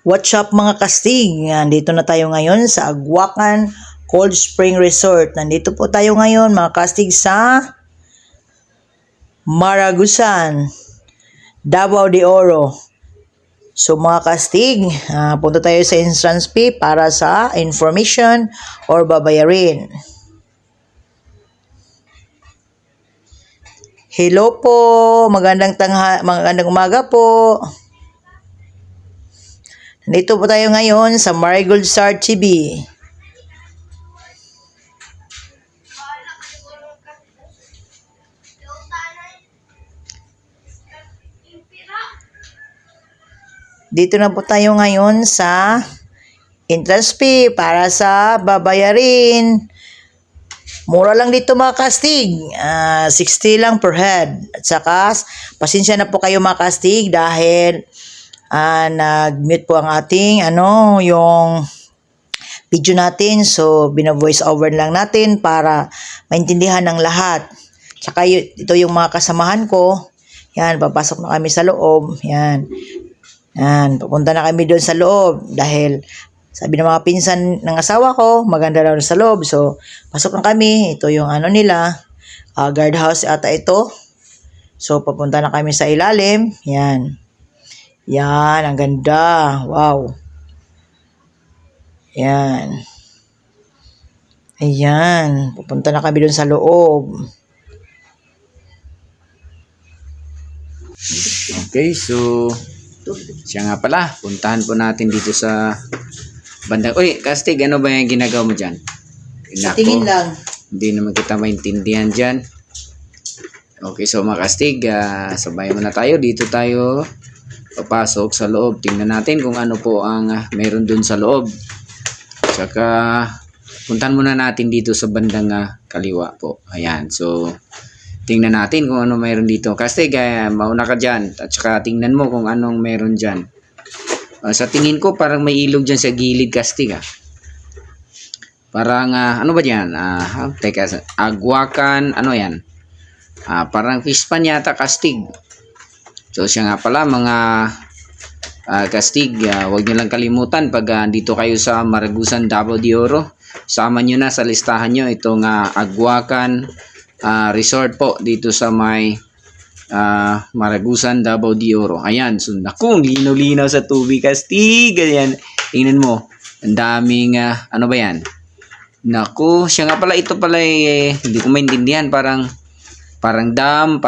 What's up mga kastig? Nandito na tayo ngayon sa Agwacan Cold Spring Resort. Nandito po tayo ngayon mga kastig sa Maragusan, Davao de Oro. So mga kastig, punta tayo sa entrance fee para sa information or babayarin. Hello po, magandang umaga po. Nandito po tayo ngayon sa Marigold Star TV. Dito na po tayo ngayon sa entrance fee para sa babayarin. Mura lang dito mga kastig. 60 lang per head. At saka, pasensya na po kayo mga kastig dahil nag-mute po ang ating yung video natin. So, bina-voice over lang natin para maintindihan ng lahat. Tsaka ito yung mga kasamahan ko. Yan, papasok na kami sa loob. Yan. Yan, pupunta na kami doon sa loob dahil sabi ng mga pinsan ng asawa ko, maganda daw sa loob. So, pasok na kami. Ito yung nila. Guardhouse ata ito. So, papunta na kami sa ilalim. Yan. Yan, ang ganda. Wow. Yan. Ayan. Pupunta na kami doon sa loob. Okay, so siya nga pala. Puntahan po natin dito sa bandang. Uy, Kastig, ano ba yung ginagawa mo dyan? Tingin lang. Hindi naman kita maintindihan dyan. Okay, so mga Kastig, sabay muna tayo. Dito tayo papasok sa loob. Tingnan natin kung ano po ang meron dun sa loob. Tsaka puntahan muna natin dito sa bandang kaliwa po. Ayan, so tingnan natin kung ano meron dito. Kasi mauna ka dyan. At saka tingnan mo kung anong meron dyan. Sa tingin ko parang may ilog dyan sa gilid, Kastig. Parang ano ba dyan? Teka, Agwacan, ano yan? Parang fish pan yata, Kastig. So siya nga pala mga Kastig, huwag nyo lang kalimutan pag dito kayo sa Maragusan, Davao de Oro. Sama nyo na sa listahan nyo itong Agwacan Resort po dito sa may Maragusan, Davao de Oro. Ayan, so naku, linaw-linaw sa tubig, Kastig. Ganyan, tingnan mo, ang daming ano ba yan? Naku, siya nga pala, ito pala hindi ko maintindihan, parang dam,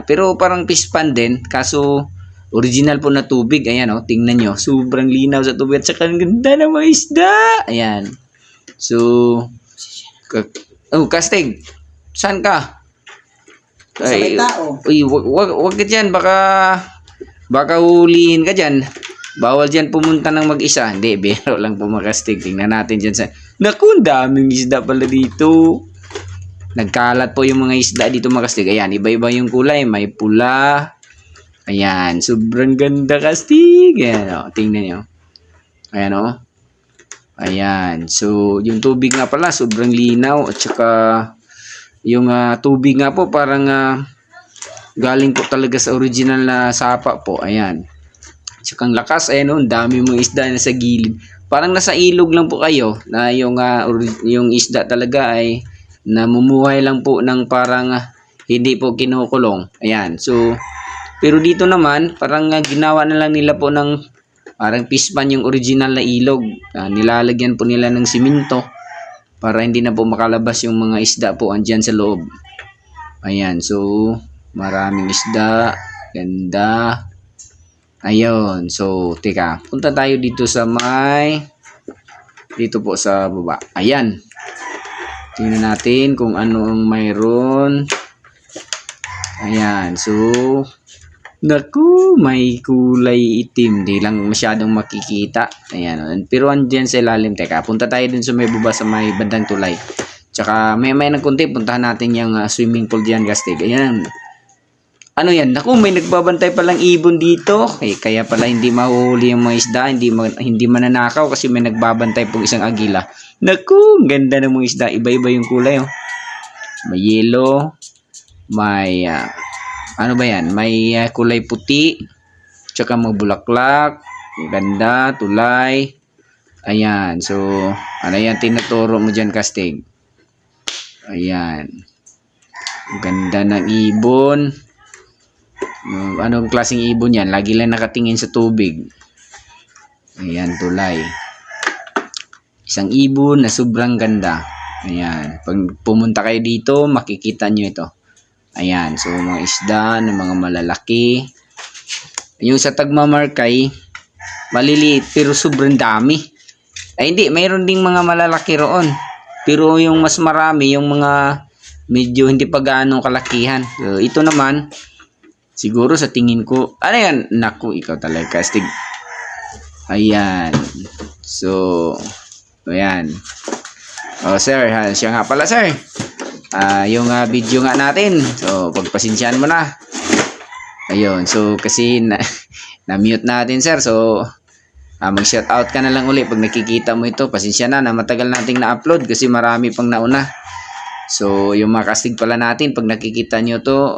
pero parang fish pan din, kaso original po na tubig. Ayan, tingnan nyo, sobrang linaw sa tubig at saka ang ganda ng mga isda. Ayan, so Kastig, saan ka? Sa may tao. Uy, wag ka dyan, baka hulihin ka dyan. Bawal dyan pumunta ng mag-isa. Hindi, biro lang po mga Kastig. Tingnan natin dyan sa... Naku, daming isda pala dito. Nagkalat po yung mga isda dito mga Kastig. Ayan, iba-iba yung kulay. May pula. Ayan, sobrang ganda, Kastig. Ayan, tingnan nyo. Ayan, Ayan, so yung tubig nga pala sobrang linaw. At saka yung tubig nga po parang galing po talaga sa original na sapa po. Ayan. At saka ang lakas. Ayan, ang dami mong isda na sa gilid. Parang nasa ilog lang po kayo na yung isda talaga ay namumuhay lang po ng parang hindi po kinukulong. Ayan. So, pero dito naman, parang ginawa na lang nila po ng parang fish pan yung original na ilog. Nilalagyan po nila ng simento para hindi na po makalabas yung mga isda po andyan sa loob. Ayan. So, maraming isda. Ganda. Ayun. So, teka. Punta tayo dito sa dito po sa baba. Ayan. Tingnan natin kung ano ang mayroon. Ayan. So, naku, may kulay itim. Di lang masyadong makikita. Ayan. Pero andyan sa ilalim. Teka, punta tayo dun sa may baba sa may bandang tulay. Tsaka may ng kunti. Puntahan natin yung swimming pool dyan, Kastig. Ayan. Ano yan? Naku, may nagbabantay palang ibon dito. Kaya pala hindi mahuhuli yung mga isda. Hindi mananakaw kasi may nagbabantay pong isang agila. Naku, ganda ng mga isda. Iba-iba yung kulay. May yellow. May ano ba yan? May kulay puti. Tsaka mga bulaklak. Ang ganda, tulay. Ayan. So, ano yan tinuturo mo dyan, Kastig? Ayan. Ang ganda ng ibon. Anong klaseng ibon yan? Lagi lang nakatingin sa tubig. Ayan, tulay. Isang ibon na sobrang ganda. Ayan. Pag pumunta kayo dito, makikita nyo ito. Ayan. So, mga isda na mga malalaki. Yung sa Tagmamarkay, maliliit pero sobrang dami. Ay hindi, mayroon ding mga malalaki roon. Pero yung mas marami, yung mga medyo hindi pa gaano kalakihan. So, ito naman, siguro sa tingin ko, ano yan? Naku, ikaw talaga, Kastig. Ayan. So, ayan. Oh, sir, siya nga pala, sir. Yung video nga natin. So, pagpasensyahan mo na. Ayun. So, kasi na-mute natin, sir. So, mag-shoutout ka na lang uli pag nakikita mo ito. Pasensya na matagal nating na-upload kasi marami pang nauna. So, yung mga Kastig pala natin, pag nakikita nyo to,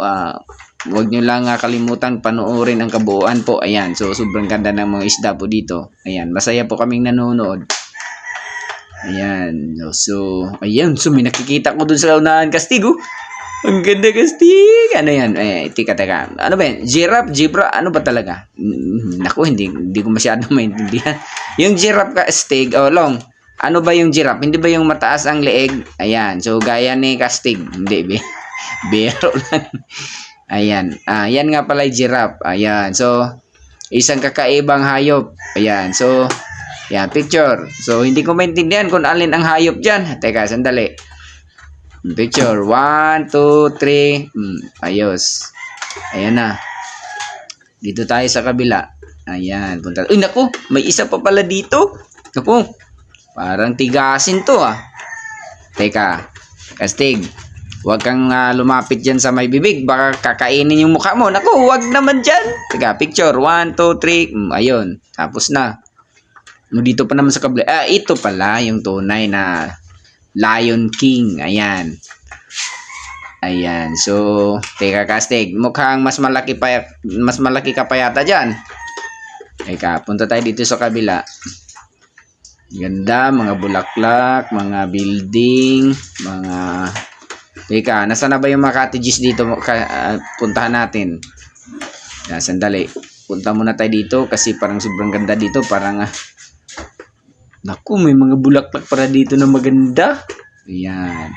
huwag nyo lang kalimutan panoorin ang kabuuan po. Ayan, so sobrang ganda ng mga isda po dito. Ayan, masaya po kaming nanonood. Ayan, so ayan, so may nakikita ko dun sa unahan, Kastig, oh. Ang ganda, Kastig. Ano yan? Tika. Ano ba yan? Giraffe, zebra, ano ba talaga? Naku, hindi ko masyadong maintindihan. Yung giraffe, Kastig, long. Ano ba yung giraffe? Hindi ba yung mataas ang leeg? Ayan. So, gaya ni Kastig. Hindi, biro lang. Ayan. Yan nga pala yung giraffe. Ayan. So, isang kakaibang hayop. Ayan. So, yan, picture. So, hindi ko maintindihan kung alin ang hayop dyan. Teka, sandali. Picture. 1, 2, 3. Ayos. Ayan na. Dito tayo sa kabila. Ayan. Punta. Uy, naku. May isa pa pala dito. Naku. Parang tigasin to, Teka, Kastig, huwag kang lumapit dyan sa may bibig. Baka kakainin yung mukha mo. Naku, huwag naman dyan. Teka, picture. 1, 2, 3. Ayun. Tapos na. Dito pa naman sa kabila. Ito pala yung tunay na Lion King. Ayan. Ayan. So, teka, Kastig. Mukhang mas malaki ka pa yata dyan. Teka, punta tayo dito sa kabila. Ganda, mga bulaklak, mga building, mga... Teka, nasa na ba yung mga cottages dito? Puntahan natin. Sandali. Punta muna tayo dito kasi parang sobrang ganda dito. Parang... Naku, may mga bulaklak para dito na maganda. Ayan.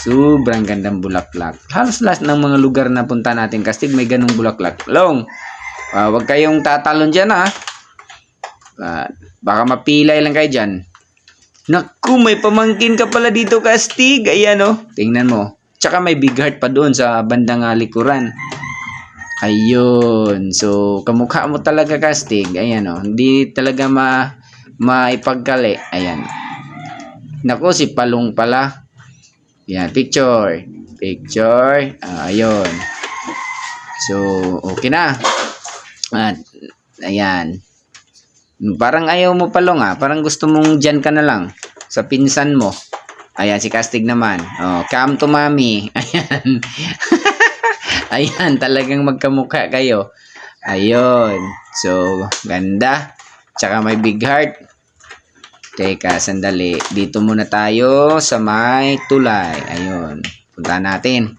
Sobrang gandang bulaklak. Halos lahat ng mga lugar na punta natin, Kastig, may ganung bulaklak. Long, wag kayong tatalon dyan, baka mapilay lang kayo dyan. Naku, may pamangkin ka pala dito, Kastig. Ayan, tingnan mo. Tsaka may big heart pa doon sa bandang likuran. Ayun. So, kamukha mo talaga, Kastig. Ayan, hindi talaga maipagkali. Ayan. Naku, si Palong pala. Ayan, picture. Ayun. So, okay na. At, ayan. Parang ayaw mo, Palong, Parang gusto mong dyan ka na lang sa pinsan mo. Ayan, si Kastig naman. Come to mommy. Ayan. Ayan, talagang magkamukha kayo. Ayun. So, ganda. Tsaka may big heart. Teka, sandali. Dito muna tayo sa may tulay. Ayun. Punta natin.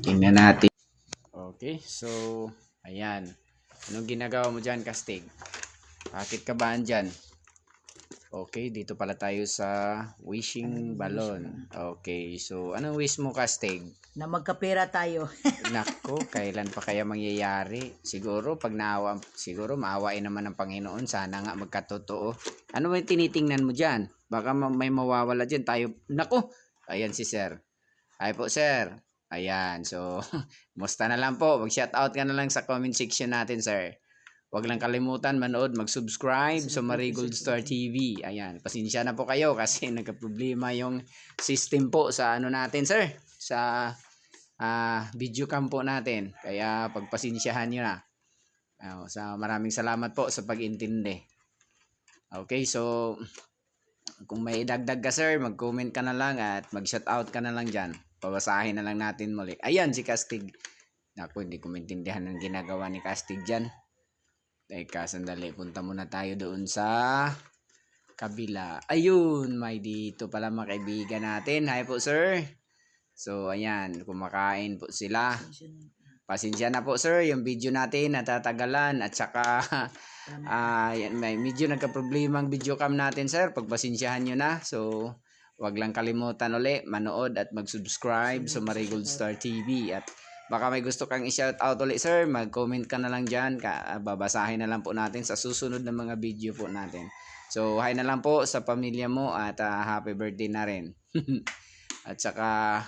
Tingnan natin. Okay, so, ayan. Anong ginagawa mo dyan, Kastig? Bakit ka ba andyan? Okay, dito pala tayo sa wishing balloon. Okay, so anong wish mo, Kastig? Na magkapera tayo. Nako, kailan pa kaya mangyayari? Siguro maawain naman ng Panginoon. Sana nga magkatotoo. Ano ba yung tinitingnan mo dyan? Baka may mawawala dyan tayo. Nako, ayan si Sir. Hi po, Sir. Ayan, so, musta na lang po. Mag-shoutout ka na lang sa comment section natin, Sir. Huwag lang kalimutan manood, mag-subscribe sa Marigold Star TV. Ayan, pasensya na po kayo kasi nagka-problema yung system po sa ano natin, Sir. Sa video cam po natin. Kaya pagpasensyahan nyo na. Maraming salamat po sa pag-intindi. Okay, so kung may idagdag ka, Sir, mag-comment ka na lang at mag-shoutout ka na lang dyan. Pabasahin na lang natin muli. Ayan si Kastig. Naku, hindi ko maintindihan ang ginagawa ni Kastig dyan. Teka, sandali. Punta muna tayo doon sa kabila. Ayun, may dito pala mga kaibigan natin. Hi po, sir. So, ayan, kumakain po sila. Pasensya na po, sir, yung video natin natatagalan at saka yan, may medyo nagka-problema ang video cam natin, sir. Pagpasensyahan nyo na. So, wag lang kalimutan uli manood at mag-subscribe sa Marigold Star TV at baka may gusto kang i-shout out ulit, sir, mag-comment ka na lang dyan. Babasahin na lang po natin sa susunod na mga video po natin. So, hi na lang po sa pamilya mo at happy birthday na rin. At saka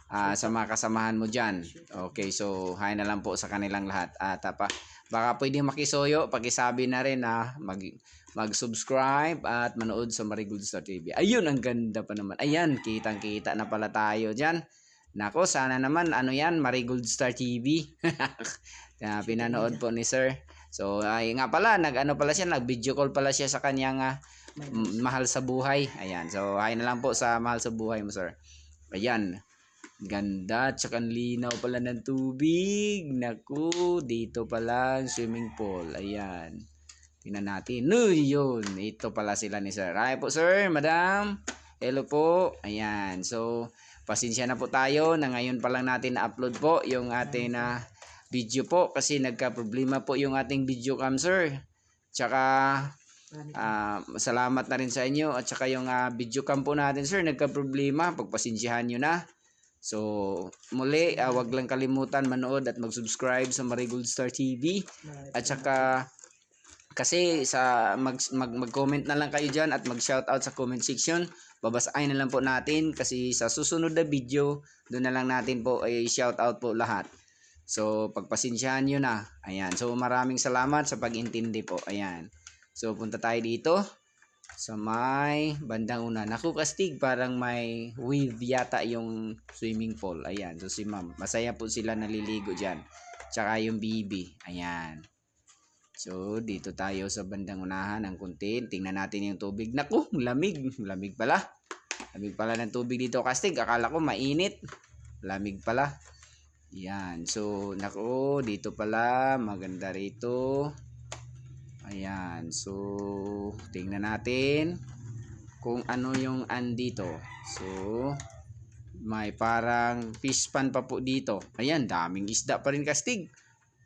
sa mga kasamahan mo dyan. Okay, so hi na lang po sa kanilang lahat. At baka pwede makisoyo, pakisabi na rin na mag-subscribe at manood sa Marigold Star TV. Ayun, ang ganda pa naman. Ayan, kitang-kita na pala tayo dyan. Nako, sana naman, ano yan, Marigold Star TV. Pinanood po ni sir. So, ay nga pala, nag-video call pala siya sa kanyang mahal sa buhay. Ayan, so hi na lang po sa mahal sa buhay mo, sir. Ayan, ganda, tsaka linaw pala ng tubig. Naku, dito pala ang swimming pool. Ayan, tingnan natin. No, yun, ito pala sila ni sir. Hi po, sir, madam. Hello po. Ayan, so pasensya na po tayo na ngayon pa lang natin na-upload po yung ating video po kasi nagka-problema po yung ating video cam, sir. Tsaka salamat na rin sa inyo at tsaka yung video cam po natin, sir, nagka-problema. Pagpasensyahan nyo na. So, muli, wag lang kalimutan manood at mag-subscribe sa Marigold Star TV. At saka kasi mag-comment na lang kayo dyan at mag-shoutout sa comment section. Babasahin na lang po natin kasi sa susunod na video, doon na lang natin po ay shoutout po lahat. So, pagpasensyahan nyo na. Ayan. So, maraming salamat sa pag-intindi po. Ayan. So, punta tayo dito sa may bandang una. Naku, kastig, parang may wave yata yung swimming pool. Ayan. So, si ma'am. Masaya po sila naliligo dyan. Tsaka yung baby. Ayan. So, dito tayo sa bandang unahan ng kunti. Tingnan natin yung tubig. Naku, lamig. Lamig pala. Lamig pala ng tubig dito, kastig. Akala ko mainit. Lamig pala. Yan. So, naku, dito pala. Maganda rito. Ayan. So, tingnan natin kung ano yung andito. So, may parang fish pan pa po dito. Ayan, daming isda pa rin, kastig.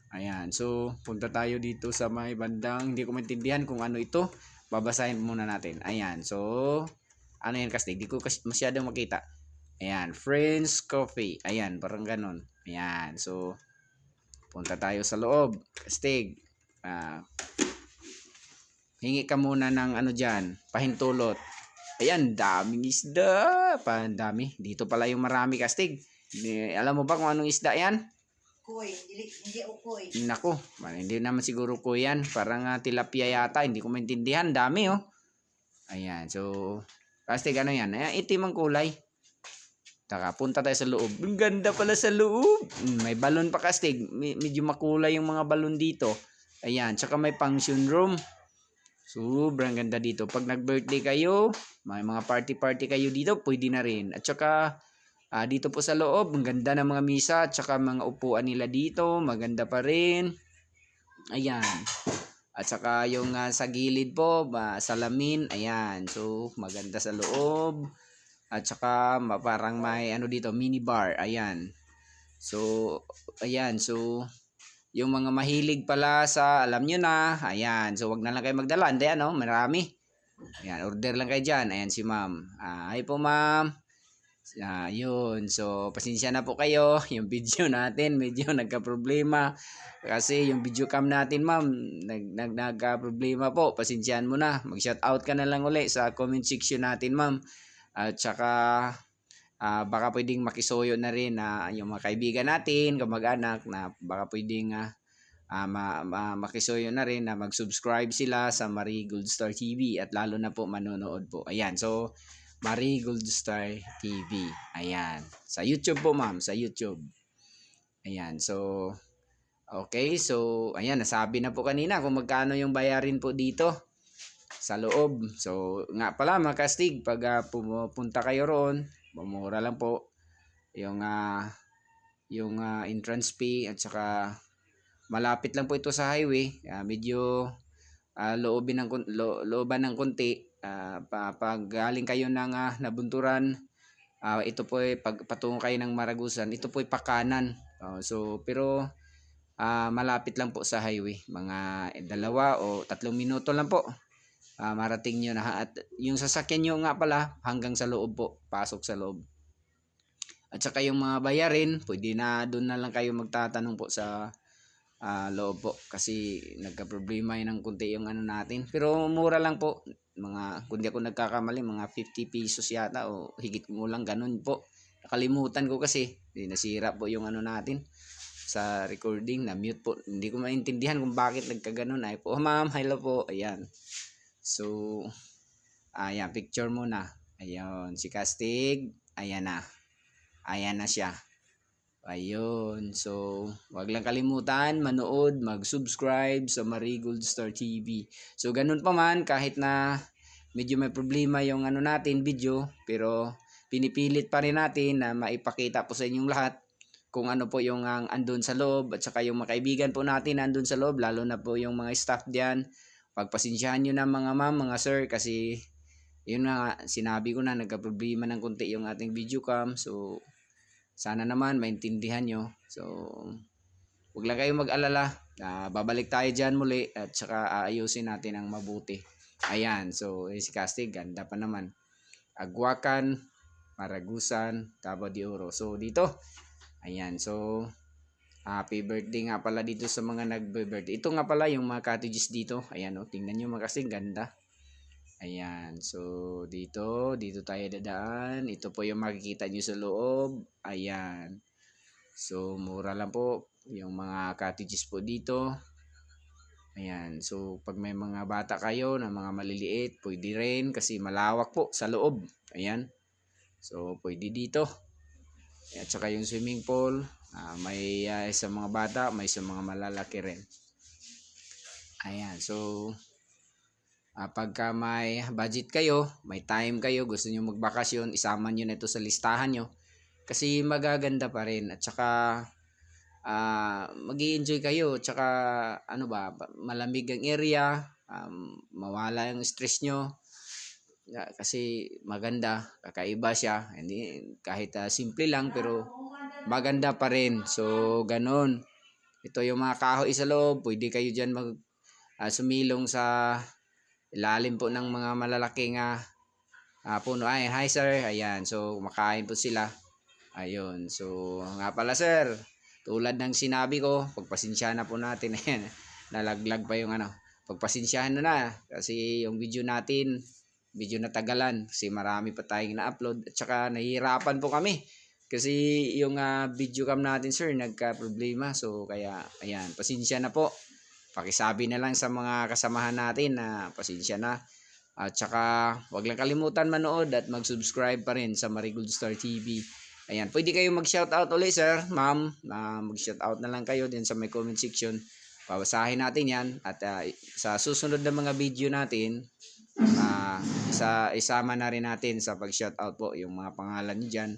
Ayan, so punta tayo dito sa may bandang, hindi ko maintindihan kung ano ito. Babasahin muna natin. Ayan, so ano yan, kastig? Hindi ko masyadong makita. Ayan, Friends Coffee. Ayan, parang ganon. Ayan, so punta tayo sa loob. Kastig, hingi ka muna ng ano dyan, pahintulot. Ayan, daming isda. Dami. Dito pala yung marami, kastig. Alam mo ba kung anong isda yan? Koy, hindi ukoy. Nako, hindi naman siguro ko yan. Parang tilapia yata. Hindi ko maintindihan. Dami, oh. Ayan, so kastig, ano yan? Ayan, itim ang kulay. Taka, punta tayo sa loob. Ang ganda pala sa loob. May balon pa, kastig. Medyo makulay yung mga balon dito. Ayan, tsaka may function room. Sobrang ganda dito. Pag nag-birthday kayo, may mga party-party kayo dito, pwede na rin. At tsaka dito po sa loob, ang ganda ng mga misa at saka mga upuan nila dito, maganda pa rin. Ayan. At saka yung sa gilid po, salamin, ayan. So, maganda sa loob. At saka parang may ano dito, mini bar, ayan. So, ayan. So, yung mga mahilig pala sa, alam nyo na, ayan. So, wag na lang kayo magdala. Hindi, ano, marami. Ayan, order lang kayo dyan. Ayan si ma'am. Hi po, ma'am. Yun. So, pasensya na po kayo. Yung video natin, medyo nagka-problema. Kasi yung video cam natin, ma'am, nagka-problema po. Pasensyahan mo na. Mag-shoutout ka na lang uli sa comment section natin, ma'am. At saka, baka pwedeng makisoyo na rin yung mga kaibigan natin, kamag-anak, na baka pwedeng makisoyo na rin na mag-subscribe sila sa Marigold Star TV at lalo na po manonood po. Ayan. So, Marigold Star TV. Ayan. Sa YouTube po, ma'am. Sa YouTube. Ayan. So, okay. So, ayan. Nasabi na po kanina kung magkano yung bayarin po dito sa loob. So, nga pala mga kastig, pag pumunta kayo roon, mura lang po yung entrance fee at saka malapit lang po ito sa highway. Medyo looban ng konti. Pag galing kayo ng Nabunturan, ito po ay patungo kayo ng Maragusan, ito po ay pakanan. Pero malapit lang po sa highway. Mga 2 o 3 minuto lang po. Marating nyo na. At yung sasakyan nyo nga pala, hanggang sa loob po. Pasok sa loob. At saka yung mga bayarin, pwede na doon na lang kayo magtatanong po sa loob po. Kasi nagka-problema yun ng kunti yung ano natin. Pero mura lang po. Kundi ako nagkakamali, mga 50 pesos yata o higit mo lang, ganun po. Nakalimutan ko kasi. Nasira po yung ano natin sa recording, na mute po. Hindi ko maintindihan kung bakit nagkaganon. Ay po, ma'am, hello po. Ayan. So, ayan, picture muna. Ayun, si Kastig. Ayan na. Ayan na siya. Ayun. So, wag lang kalimutan, manood, mag-subscribe sa Marigold Star TV. So, ganun pa man, kahit na medyo may problema yung ano natin, video, pero pinipilit pa rin natin na maipakita po sa inyong lahat kung ano po yung andun sa loob, at saka yung mga kaibigan po natin andun sa loob, lalo na po yung mga staff diyan. Pagpasensyahan nyo na mga ma'am, mga sir, kasi yun nga, sinabi ko na nagka-problema ng konti yung ating video cam. So, sana naman maintindihan nyo. So, huwag lang kayong mag-alala. Babalik tayo dyan muli at saka aayusin natin ang mabuti. Ayan, so si Castig, ganda pa naman. Agwacan, Maragusan, Tabo de Oro. So, dito, ayan, so happy birthday nga pala dito sa mga nagbe-birthday. Ito nga pala yung mga cottages dito. Ayan, tingnan nyo mga kasing ganda. Ayan, so dito tayo dadaan. Ito po yung makikita nyo sa loob. Ayan. So mura lang po yung mga cottages po dito. Ayan, so pag may mga bata kayo na mga maliliit, pwede rin kasi malawak po sa loob. Ayan. So pwede dito. At saka yung swimming pool, may sa mga bata, may sa mga malalaki rin. Ayan, so pagka may budget kayo, may time kayo, gusto nyo magbakasyon, isama nyo na ito sa listahan nyo. Kasi magaganda pa rin. At saka mag-i-enjoy kayo. At saka malamig ang area, mawala yung stress nyo. Kasi maganda, kakaiba siya. Hindi, kahit simple lang pero maganda pa rin. So, ganun. Ito yung mga kahoy sa loob. Pwede kayo dyan sumilong sa ilalim po ng mga malalaking puno. Ay, hi sir. Ayan. So, kumakain po sila. Ayun. So, nga pala sir, tulad ng sinabi ko, pagpasensya na po natin. Ayan. Nalaglag pa yung pagpasensyahan na. Kasi yung video natin, medyo natagalan kasi marami pa tayong na-upload at saka nahihirapan po kami kasi yung video cam natin sir nagka-problema. So kaya ayan, pasensya na po. Pakisabi na lang sa mga kasamahan natin na pasensya na. At saka wag lang kalimutan manood at mag-subscribe pa rin sa Marigold Star TV. Ayan, pwede kayo mag-shoutout ulit sir, ma'am. Mag-shoutout na lang kayo din sa may comment section. Babasahin natin yan at sa susunod na mga video natin isama na rin natin sa pag-shoutout po yung mga pangalan niyo dyan.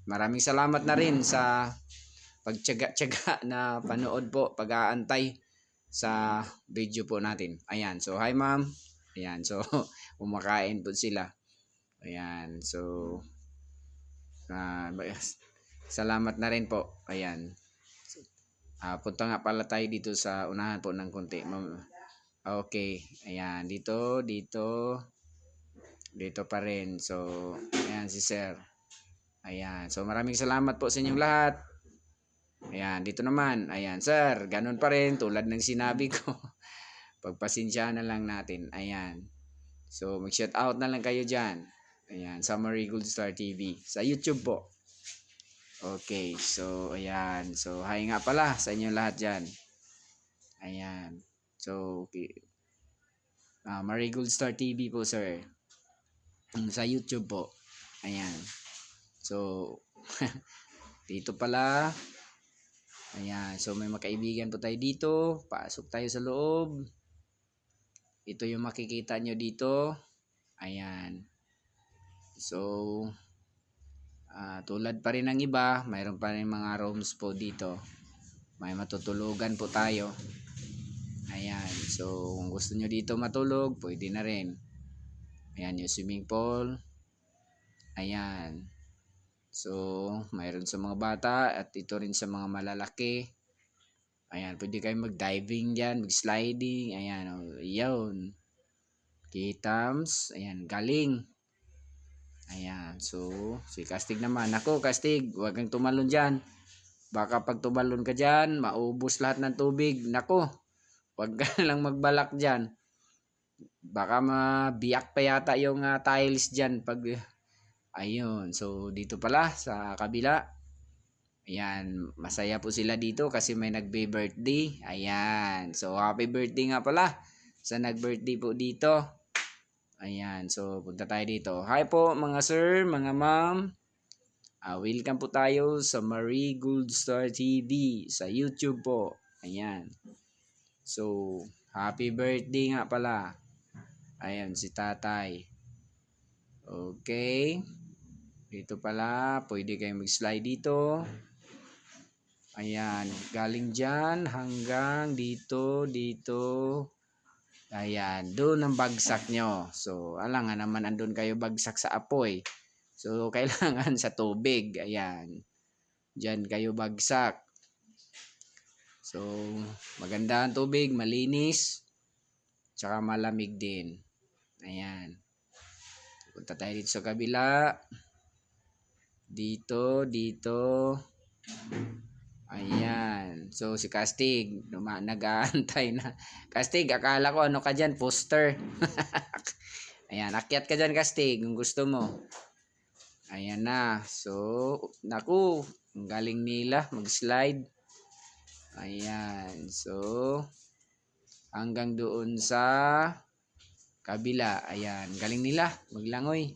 Maraming salamat na rin sa pagtiyaga-tiyaga na panood po, pag-aantay sa video po natin. Ayan, so hi ma'am. Ayan, so kumakain po sila. Ayan, so salamat na rin po. Ayan. Punta nga pala tayo dito sa unahan po ng konti. Okay, ayan, dito pa rin. So, ayan si sir. Ayan, so maraming salamat po sa inyong lahat. Ayan, dito naman. Ayan, sir, ganun pa rin tulad ng sinabi ko. Pagpasensya na lang natin. Ayan. So, mag-shout out na lang kayo dyan. Ayan, sa Marigold Star TV. Sa YouTube po. Okay, so, ayan. So, hi nga pala sa inyong lahat dyan. Ayan. So, okay. Marigold Star TV po, sir. Sa YouTube po. Ayan. So, dito pala. Ayan. So, may makaibigan po tayo dito. Pasok tayo sa loob. Ito yung makikita nyo dito. Ayan. So, tulad pa rin ng iba, mayroon pa rin mga rooms po dito. may matutulugan po tayo. Ayan, so kung gusto nyo dito matulog, pwede na rin. Ayan yung swimming pool. Ayan. So, mayroon sa mga bata at ito rin sa mga malalaki. Ayan, pwede kayo mag-diving dyan, mag-sliding. Ayan, oh, yun. Kitams. Ayan, galing. Ayan, so, si Kastig naman. Ako, Kastig, huwag kang tumalon dyan. Baka pag tumalon ka dyan, maubos lahat ng tubig. Nako, huwag ka lang magbalak dyan. Baka mabiyak pa yata yung tiles dyan pag... Ayun, so dito pala sa kabila. Ayan, masaya po sila dito kasi may nagbe-birthday. Ayan, so happy birthday nga pala sa nag-birthday po dito. Ayan, so punta tayo dito. Hi po mga sir, mga ma'am. Welcome po tayo sa Marie Goldstar TV sa YouTube po. Ayan. So, happy birthday nga pala. Ayan, si tatay. Okay. Dito pala, pwede kayong mag-slide dito. Ayan, galing dyan hanggang dito, dito. Ayan, doon ang bagsak nyo. So, alam nga naman andun kayo bagsak sa apoy. So, kailangan sa tubig. Ayan, dyan kayo bagsak. So, maganda ang tubig, malinis. Tsaka malamig din. Ayan. Punta tayo dito sa kabila. Dito, dito. Ayan. So, si Kastig, nag-aantay na. Kastig, akala ko ano ka dyan, poster. Ayan, akyat ka dyan, Kastig, kung gusto mo. Ayan na. So, naku, ang galing nila mag-slide. Ayan. So, hanggang doon sa kabila. Ayan, galing nila maglangoy.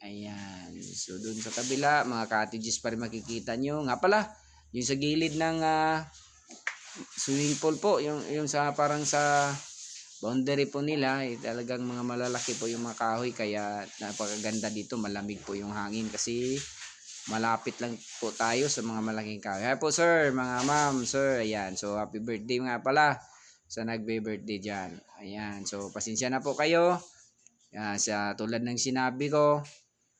Ayan. So, doon sa kabila, mga cottages pa rin makikita nyo. Nga pala, yung sa gilid ng swimming pool po, yung sa parang sa boundary po nila, talagang mga malalaki po yung mga kahoy. Kaya napakaganda dito, malamig po yung hangin kasi malapit lang po tayo sa mga malaking kahoy. Hi po sir, mga ma'am, sir. Ayan. So, happy birthday nga pala sa nagbe-birthday dyan. Ayan. So, pasensya na po kayo. Sa tulad ng sinabi ko,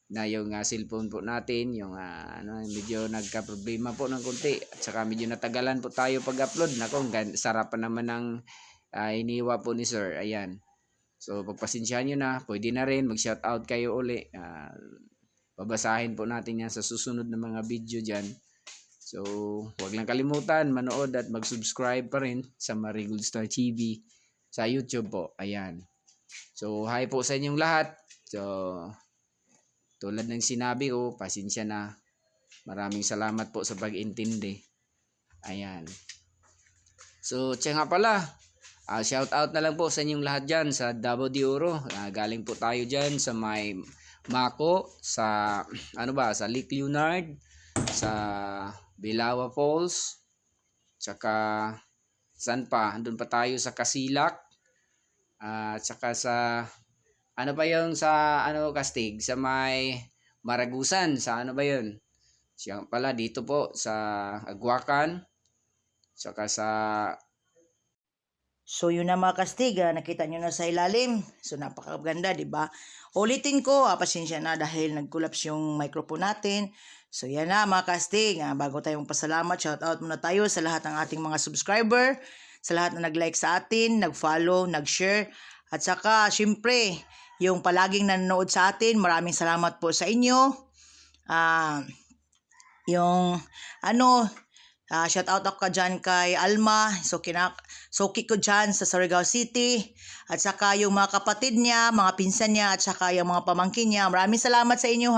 na yung cellphone po natin, yung medyo nagka-problema po ng konti. At saka medyo natagalan po tayo pag-upload. Nako, sarapan naman ng iniwa po ni sir. Ayan. So, pagpasensyahan nyo na, pwede na rin. Mag-shoutout kayo uli. Babasahin po natin yan sa susunod na mga video dyan. So, huwag lang kalimutan, manood at mag-subscribe pa rin sa Marie Goldstar TV sa YouTube po. Ayan. So, hi po sa inyong lahat. So, tulad ng sinabi ko, pasensya na. Maraming salamat po sa pag-intindi. Ayan. So, tiyan nga pala. Shout out na lang po sa inyong lahat dyan sa Davao de Oro. Galing po tayo dyan sa may Mako, sa sa Lake Leonard, sa Bilawa Falls, tsaka saan pa? Andun pa tayo sa Kasilak. Tsaka sa ano ba yung sa Kastig, sa may Maragusan, sa ano ba yun? Siya pala dito po sa Agwakan, tsaka sa... So yun na mga Kastig, nakita nyo na sa ilalim. So napakaganda, di ba? Ulitin ko, pasensya na dahil nag-collapse yung microphone natin. So yan na mga Kastig, bago tayong pasalamat, shout out muna tayo sa lahat ng ating mga subscriber, sa lahat na nag-like sa atin, nag-follow, nag-share, at saka syempre, yung palaging nanonood sa atin, maraming salamat po sa inyo. Shout out ako dyan kay Alma, Soki ko dyan sa Surigao City, at saka yung mga kapatid niya, mga pinsan niya, at saka yung mga pamangkin niya. Maraming salamat sa inyo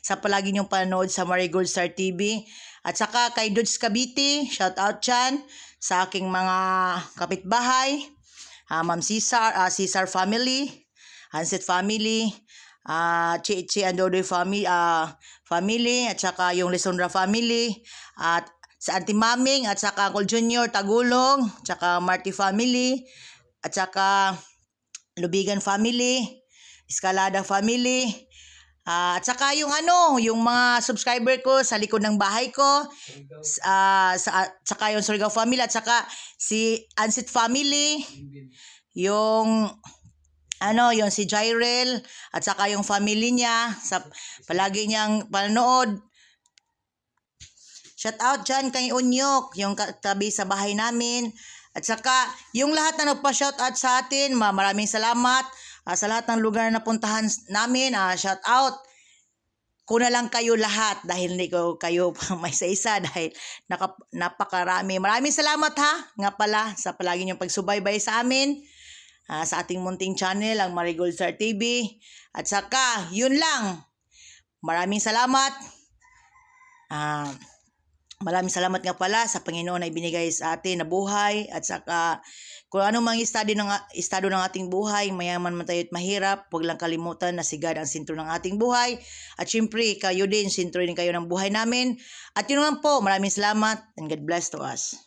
sa palagi niyong panonood sa Marie Goldstar TV. At saka kay Dudes Cavite, shout out dyan sa aking mga kapitbahay, Ma'am Cesar family, Hanset family, Chichi and Dodoy family, at saka yung Lisondra family, at sa Auntie Maming, at saka Uncle Junior Tagulong, at saka Marty family, at saka Lubigan family, Escalada family, At saka yung yung mga subscriber ko sa likod ng bahay ko, saka yung Surigao family, at saka si Ansit family, yung yung si Jairel, at saka yung family niya, sa palagi niyang panonood. Shout out dyan kay Unyok, yung tabi sa bahay namin. At saka, yung lahat na nagpa-shout out sa atin, maraming salamat. Sa lahat ng lugar na napuntahan namin, shout out. Ko na lang kayo lahat dahil hindi ko kayo may isa-isa dahil napakarami. Maraming salamat nga pala sa palagi niyong pagsubaybay sa amin. Sa ating munting channel, ang Marigold Star TV. At saka, yun lang. Maraming salamat. Maraming salamat nga pala sa Panginoon na ibinigay sa atin na buhay, at saka kung ano mang estado ng ating buhay, mayaman man tayo at mahirap, huwag lang kalimutan na si God ang sentro ng ating buhay. At syempre, kayo din, sentro din kayo ng buhay namin. At yun lang po, maraming salamat and God bless to us.